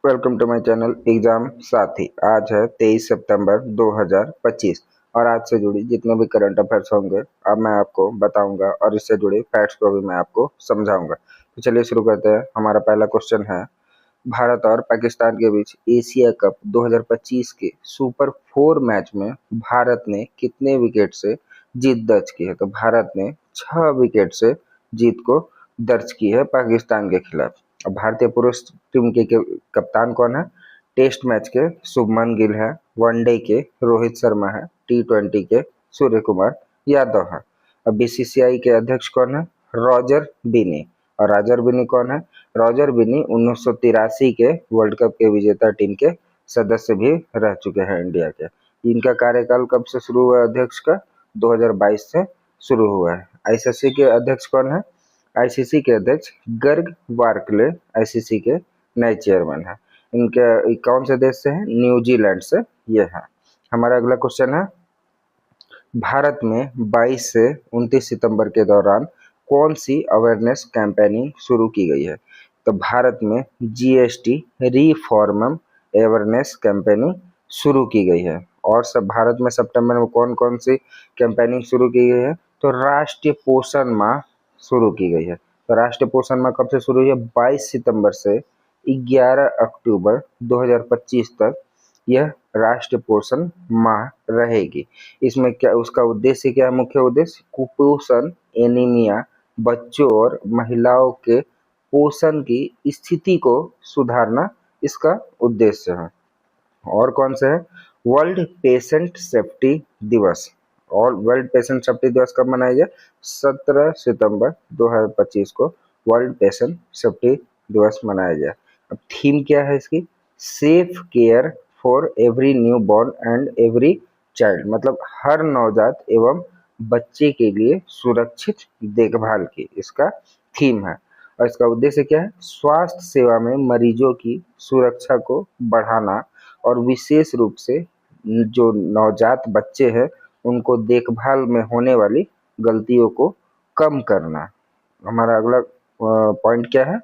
Welcome to my channel exam Saathi. आज है 23 सितंबर 2025 और आज से जुड़ी जितने भी करंट अफेयर्स होंगे अब मैं आपको बताऊंगा और इससे जुड़े फैक्ट्स को भी मैं आपको समझाऊंगा। तो चलिए शुरू करते हैं। हमारा पहला क्वेश्चन है, भारत और पाकिस्तान के बीच एशिया कप 2025 के सुपर 4 मैच में भारत ने कितने विकेट से जीत दर्ज की है? तो भारत ने 6 विकेट से जीत को दर्ज की है पाकिस्तान के खिलाफ। अब भारतीय पुरुष टीम के कप्तान कौन है? टेस्ट मैच के शुभमन गिल है, वनडे के रोहित शर्मा है, T20 के सूर्य कुमार यादव है। अब बीसीसीआई के अध्यक्ष कौन है? रॉजर बिनी। और रॉजर बिनी कौन है? रॉजर बिनी 1983 के वर्ल्ड कप के विजेता टीम के सदस्य भी रह चुके हैं इंडिया के। इनका कार्यकाल कब से शुरू हुआ अध्यक्ष का? 2022 से शुरू हुआ है। आईसीसी के अध्यक्ष कौन है? आईसीसी के अध्यक्ष गर्ग वार्कले आईसीसी के नए चेयरमैन है। इनके कौन से देश से है? न्यूजीलैंड से ये है। हमारा अगला क्वेश्चन है, भारत में 22 से 29 सितंबर के दौरान कौन सी अवेयरनेस कैंपेनिंग शुरू की गई है? तो भारत में जीएसटी रिफॉर्मम अवेयरनेस कैंपेनिंग शुरू की गई है। और सब भारत में सितंबर में कौन कौन सी कैंपेनिंग शुरू की गई है? तो राष्ट्रीय पोषण माह शुरू की गई है। तो राष्ट्रीय पोषण माह कब से शुरू हुई है? 22 सितंबर से 11 अक्टूबर 2025 तक यह राष्ट्रीय पोषण माह रहेगी। इसमें क्या उसका उद्देश्य क्या है? मुख्य उद्देश्य कुपोषण, एनीमिया, बच्चों और महिलाओं के पोषण की स्थिति को सुधारना इसका उद्देश्य है। और कौन सा है? वर्ल्ड पेशेंट सेफ्टी दिवस। और वर्ल्ड पेशेंट सेफ्टी दिवस कब मनाया जाए? 17 सितंबर 2025 को वर्ल्ड पेशेंट सेफ्टी दिवस मनाया जाए। अब थीम क्या है इसकी? Safe care for every new born and every child, मतलब हर नवजात एवं बच्चे के लिए सुरक्षित देखभाल की इसका थीम है। और इसका उद्देश्य क्या है? स्वास्थ्य सेवा में मरीजों की सुरक्षा को बढ़ाना और विशेष रूप से जो नवजात बच्चे हैं उनको देखभाल में होने वाली गलतियों को कम करना। हमारा अगला पॉइंट क्या है?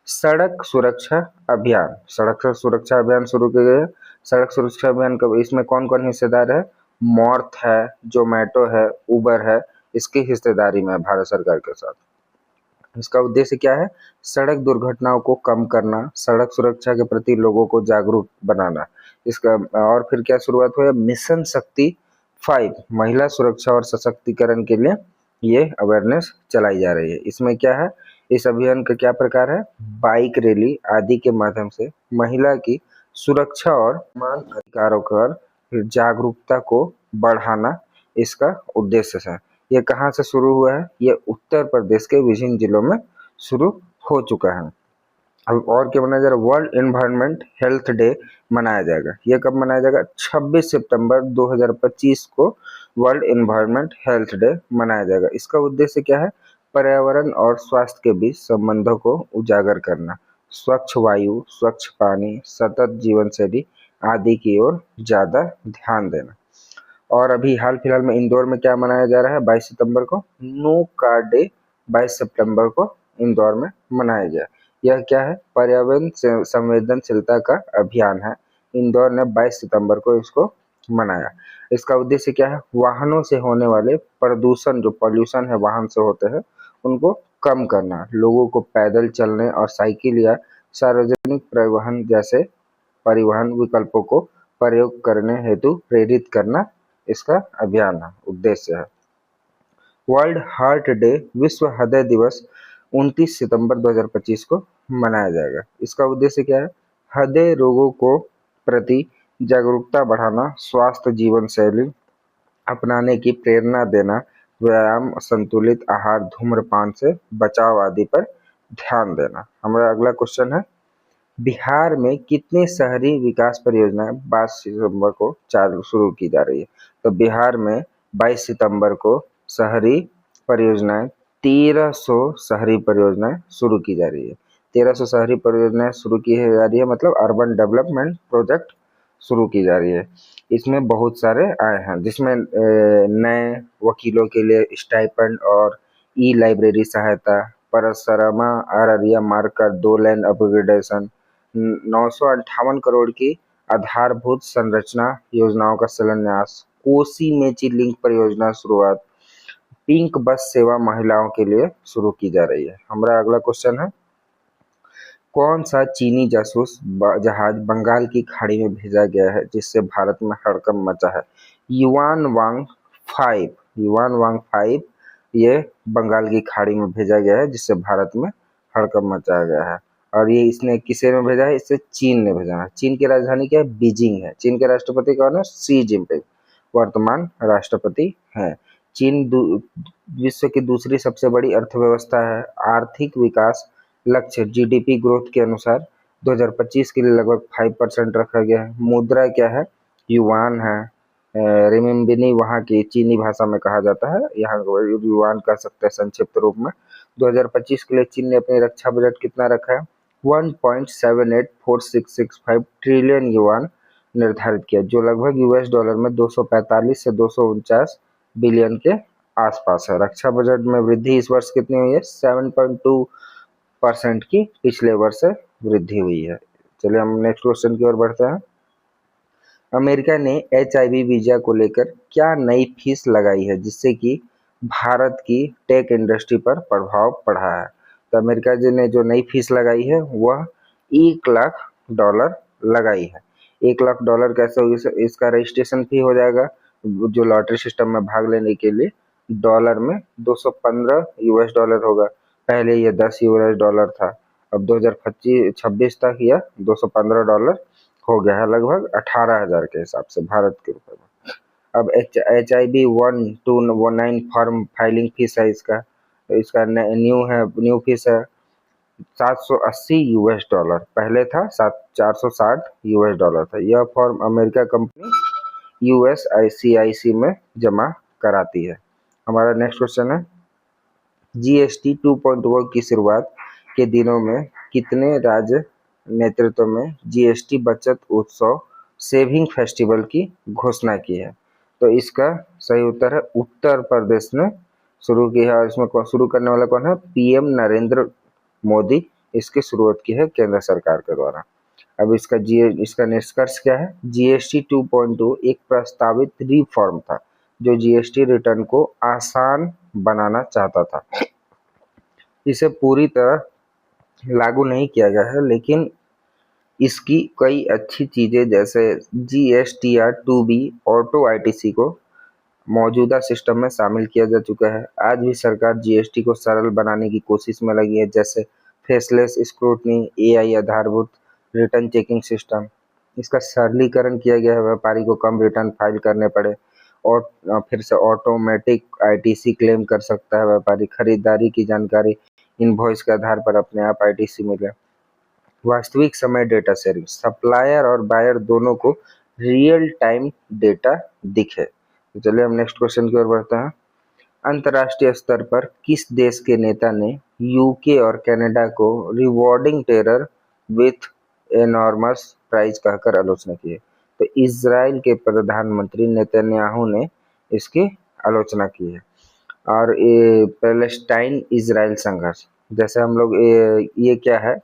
सड़क सुरक्षा अभियान। सड़क सुरक्षा अभियान शुरू किया गया। सड़क सुरक्षा अभियान का इसमें कौन कौन हिस्सेदार है? मॉर्थ है, जोमेटो है, उबर है, इसकी हिस्सेदारी में भारत सरकार के साथ। इसका उद्देश्य क्या है? सड़क दुर्घटनाओं को कम करना, सड़क सुरक्षा के प्रति लोगों को जागरूक बनाना। इसका और फिर क्या शुरुआत हुआ? मिशन शक्ति 5 महिला सुरक्षा और सशक्तिकरण के लिए ये अवेयरनेस चलाई जा रही है। इसमें क्या है? इस अभियान का क्या प्रकार है? बाइक रैली आदि के माध्यम से महिला की सुरक्षा और समान अधिकारों पर जागरूकता को बढ़ाना इसका उद्देश्य है। ये कहाँ से शुरू हुआ है? ये उत्तर प्रदेश के विभिन्न जिलों में शुरू हो चुका है। अब और क्या मनाया जा रहा है? वर्ल्ड एनवायरनमेंट हेल्थ डे मनाया जाएगा। ये कब मनाया जाएगा? 26 सितंबर 2025 को वर्ल्ड एनवायरनमेंट हेल्थ डे मनाया जाएगा। इसका उद्देश्य क्या है? पर्यावरण और स्वास्थ्य के बीच संबंधों को उजागर करना, स्वच्छ वायु, स्वच्छ पानी, सतत जीवन शैली आदि की ओर ज्यादा ध्यान देना। और अभी हाल फिलहाल में इंदौर में क्या मनाया जा रहा है? 22 सितंबर को नो कार डे 22 सितंबर को इंदौर में मनाया गया। यह क्या है? पर्यावरण संवेदनशीलता का अभियान है। इंदौर ने 22 सितंबर को इसको मनाया। इसका उद्देश्य क्या है? वाहनों से होने वाले प्रदूषण, जो पॉल्यूशन है वाहन से होते हैं, उनको कम करना, लोगों को पैदल चलने और साइकिल या सार्वजनिक परिवहन जैसे परिवहन विकल्पों को प्रयोग करने हेतु प्रेरित करना इसका अभियान है, उद्देश्य है। वर्ल्ड हार्ट डे, विश्व हृदय दिवस 29 सितंबर 2025 को मनाया जाएगा। इसका उद्देश्य क्या है? हृदय रोगों को प्रति जागरूकता बढ़ाना, स्वास्थ्य जीवन शैली अपनाने की प्रेरणा देना, व्यायाम, संतुलित आहार, धूम्रपान से बचाव आदि पर ध्यान देना। हमारा अगला क्वेश्चन है, बिहार में कितनी शहरी विकास परियोजनाएं 22 सितंबर को चालू शुरू की जा रही है? तो बिहार में 22 सितंबर को शहरी परियोजनाएं 1300 शहरी परियोजनाएं शुरू की जा रही है। 1300 शहरी परियोजनाएं शुरू की जा रही है, मतलब अर्बन डेवलपमेंट प्रोजेक्ट शुरू की जा रही है। इसमें बहुत सारे आए हैं, जिसमें नए वकीलों के लिए स्टाइपेंड और ई लाइब्रेरी सहायता, परसरमा अररिया मार्ग का 2 लेन अपग्रेडेशन, 958 करोड़ की आधारभूत संरचना योजनाओं का शिलान्यास, कोसी मेची लिंक परियोजना शुरुआत, पिंक बस सेवा महिलाओं के लिए शुरू की जा रही है। हमारा अगला क्वेश्चन है, कौन सा चीनी जासूस जहाज बंगाल की खाड़ी में भेजा गया है जिससे भारत में हड़कंप मचा है? युआन वांग 5 ये बंगाल की खाड़ी में भेजा गया है जिससे भारत में हड़कंप मचाया गया है। और ये इसने किसे में भेजा है? इससे चीन ने भेजा है। चीन की राजधानी क्या है? बीजिंग है। चीन के राष्ट्रपति कौन है? शी जिनपिंग वर्तमान राष्ट्रपति हैं। चीन विश्व की दूसरी सबसे बड़ी अर्थव्यवस्था है। आर्थिक विकास लक्ष्य जीडीपी ग्रोथ के अनुसार 2025 के लिए लगभग 5% रखा गया है। मुद्रा क्या है? युआन है। रिमिम्बिनी वहाँ की चीनी भाषा में कहा जाता है, यहाँ युआन कह सकते हैं संक्षिप्त रूप में। 2025 के लिए चीन ने अपनी रक्षा बजट कितना रखा है? 1.784665 ट्रिलियन युआन निर्धारित किया, जो लगभग यूएस डॉलर में 245 से 249 बिलियन के आसपास है। रक्षा बजट में वृद्धि इस वर्ष कितनी हुई है? 7.2% की पिछले वर्ष से वृद्धि हुई है। चलिए हम नेक्स्ट क्वेश्चन की ओर बढ़ते हैं। अमेरिका ने HIV वीजा को लेकर क्या नई फीस लगाई है जिससे कि भारत की टेक इंडस्ट्री पर प्रभाव पड़ा है? तो अमेरिका जी ने जो नई फीस लगाई है वह $1 लाख लगाई है। $1 लाख कैसे होगी? इसका रजिस्ट्रेशन फी हो जाएगा जो लॉटरी सिस्टम में भाग लेने के लिए, डॉलर में $215 होगा। पहले ये $10 था, अब 2026 तक यह $215 हो गया है, लगभग 18,000 के हिसाब से भारत के रुपए में। अब HIV 1219 फॉर्म फाइलिंग फीस है इसका न्यू फीस है $780, पहले था $460 था। यह फॉर्म अमेरिका कंपनी USICIC में जमा कराती है। हमारा नेक्स्ट क्वेश्चन है, GST 2.0 की शुरुआत के दिनों में कितने राज्य नेतृत्व में GST बचत उत्सव सेविंग फेस्टिवल की घोषणा की है? तो इसका सही उत्तर है उत्तर प्रदेश ने शुरू की है। और इसमें शुरू करने वाला कौन है? PM नरेंद्र मोदी इसकी शुरुआत की है केंद्र सरकार के द्वारा। अब इसका निष्कर्ष क्या है? GST 2.0 एक प्रस्तावित रिफॉर्म था जो GST रिटर्न को आसान बनाना चाहता था। इसे पूरी तरह लागू नहीं किया गया है, लेकिन इसकी कई अच्छी चीजें जैसे GSTR2B ऑटो ITC को मौजूदा सिस्टम में शामिल किया जा चुका है। आज भी सरकार GST को सरल बनाने की कोशिश में लगी है, जैसे फेसलेस स्क्रूटनी, AI आधारभूत रिटर्न चेकिंग सिस्टम। इसका सरलीकरण किया गया है, व्यापारी को कम रिटर्न फाइल करने पड़े और फिर से ऑटोमेटिक ITC क्लेम कर सकता है व्यापारी। खरीदारी की जानकारी इनवॉइस के आधार पर अपने आप ITC मिले। वास्तविक समय डेटा शेयरिंग, सप्लायर और बायर दोनों को रियल टाइम डेटा दिखे। तो चलिए हम नेक्स्ट क्वेश्चन की ओर बढ़ते हैं। अंतर्राष्ट्रीय स्तर पर किस देश के नेता ने UK और कनाडा को rewarding terror with enormous prize कहकर आलोचना की है? तो इजराइल के प्रधानमंत्री नेतन्याहू ने इसकी आलोचना की है। और ये पैलेस्टाइन इजराइल संघर्ष, जैसे हम लोग ये क्या है,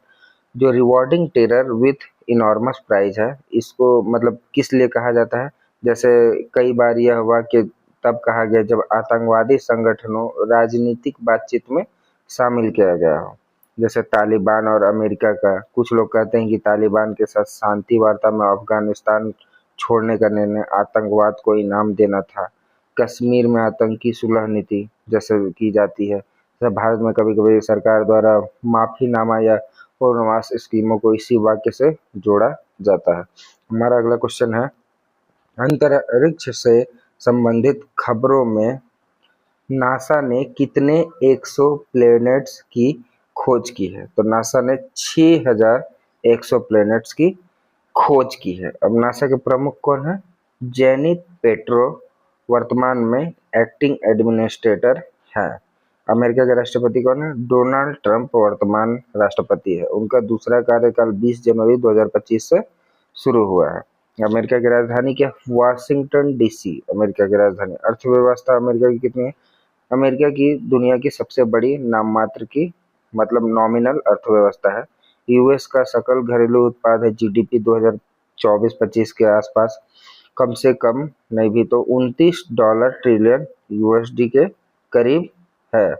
जो rewarding terror with enormous prize है, इसको मतलब किस लिए कहा जाता है? जैसे कई बार यह हुआ कि तब कहा गया जब आतंकवादी संगठनों राजनीतिक बातचीत में शामिल किया गया हो, जैसे तालिबान और अमेरिका का। कुछ लोग कहते हैं कि तालिबान के साथ शांति वार्ता में अफगानिस्तान छोड़ने का निर्णय आतंकवाद को इनाम देना था। कश्मीर में आतंकी सुलह नीति जैसे की जाती है। जैसे भारत में कभी कभी सरकार द्वारा माफीनामा या पूर्णवास स्कीमों को इसी वाक्य से जोड़ा जाता है। हमारा अगला क्वेश्चन है, अंतरिक्ष से संबंधित खबरों में नासा ने कितने एक्सो प्लैनेट्स की खोज की है? तो नासा ने 6000 एक्सो प्लैनेट्स की खोज की है। अब नासा के प्रमुख कौन है? जेनिथ पेट्रो वर्तमान में एक्टिंग एडमिनिस्ट्रेटर है। अमेरिका के राष्ट्रपति कौन है? डोनाल्ड ट्रंप वर्तमान राष्ट्रपति है। उनका दूसरा कार्यकाल 20 जनवरी 2025 से शुरू हुआ है। अमेरिका की राजधानी क्या? वाशिंगटन DC अमेरिका की राजधानी। अर्थव्यवस्था अमेरिका की कितनी है? अमेरिका की दुनिया की सबसे बड़ी नाममात्र की मतलब नॉमिनल अर्थव्यवस्था है। यूएस का सकल घरेलू उत्पाद है जीडीपी 2024-25 के आसपास कम से कम नहीं भी तो $29 ट्रिलियन यूएसडी के करीब है।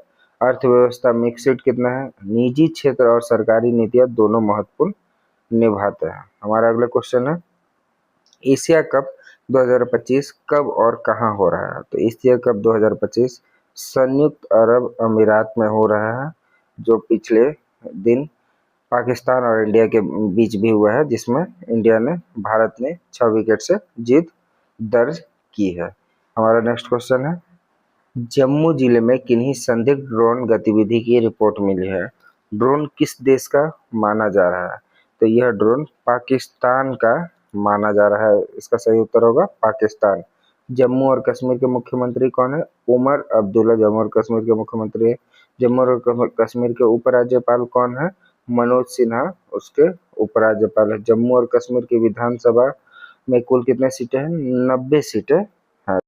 अर्थव्यवस्था मिक्सिड कितना है? निजी क्षेत्र और सरकारी नीतियां दोनों महत्वपूर्ण निभाते हैं। हमारा अगला क्वेश्चन है एशिया कप 2025 कब और कहां हो रहा है? तो एशिया कप 2025 संयुक्त अरब अमीरात में हो रहा है, जो पिछले दिन पाकिस्तान और इंडिया के बीच भी हुआ है, जिसमें इंडिया ने भारत ने 6 विकेट से जीत दर्ज की है। हमारा नेक्स्ट क्वेश्चन है जम्मू जिले में किन्हीं संदिग्ध ड्रोन गतिविधि की रिपोर्ट मिली है। ड्रोन किस देश का माना जा रहा है? तो यह ड्रोन पाकिस्तान का माना जा रहा है। इसका सही उत्तर होगा पाकिस्तान। जम्मू और कश्मीर के मुख्यमंत्री कौन है? उमर अब्दुल्ला जम्मू और कश्मीर के मुख्यमंत्री है। जम्मू और कश्मीर के उपराज्यपाल कौन है? मनोज सिन्हा उसके उपराज्यपाल है। जम्मू और कश्मीर की विधानसभा में कुल कितने सीटें हैं? 90 सीटें हैं।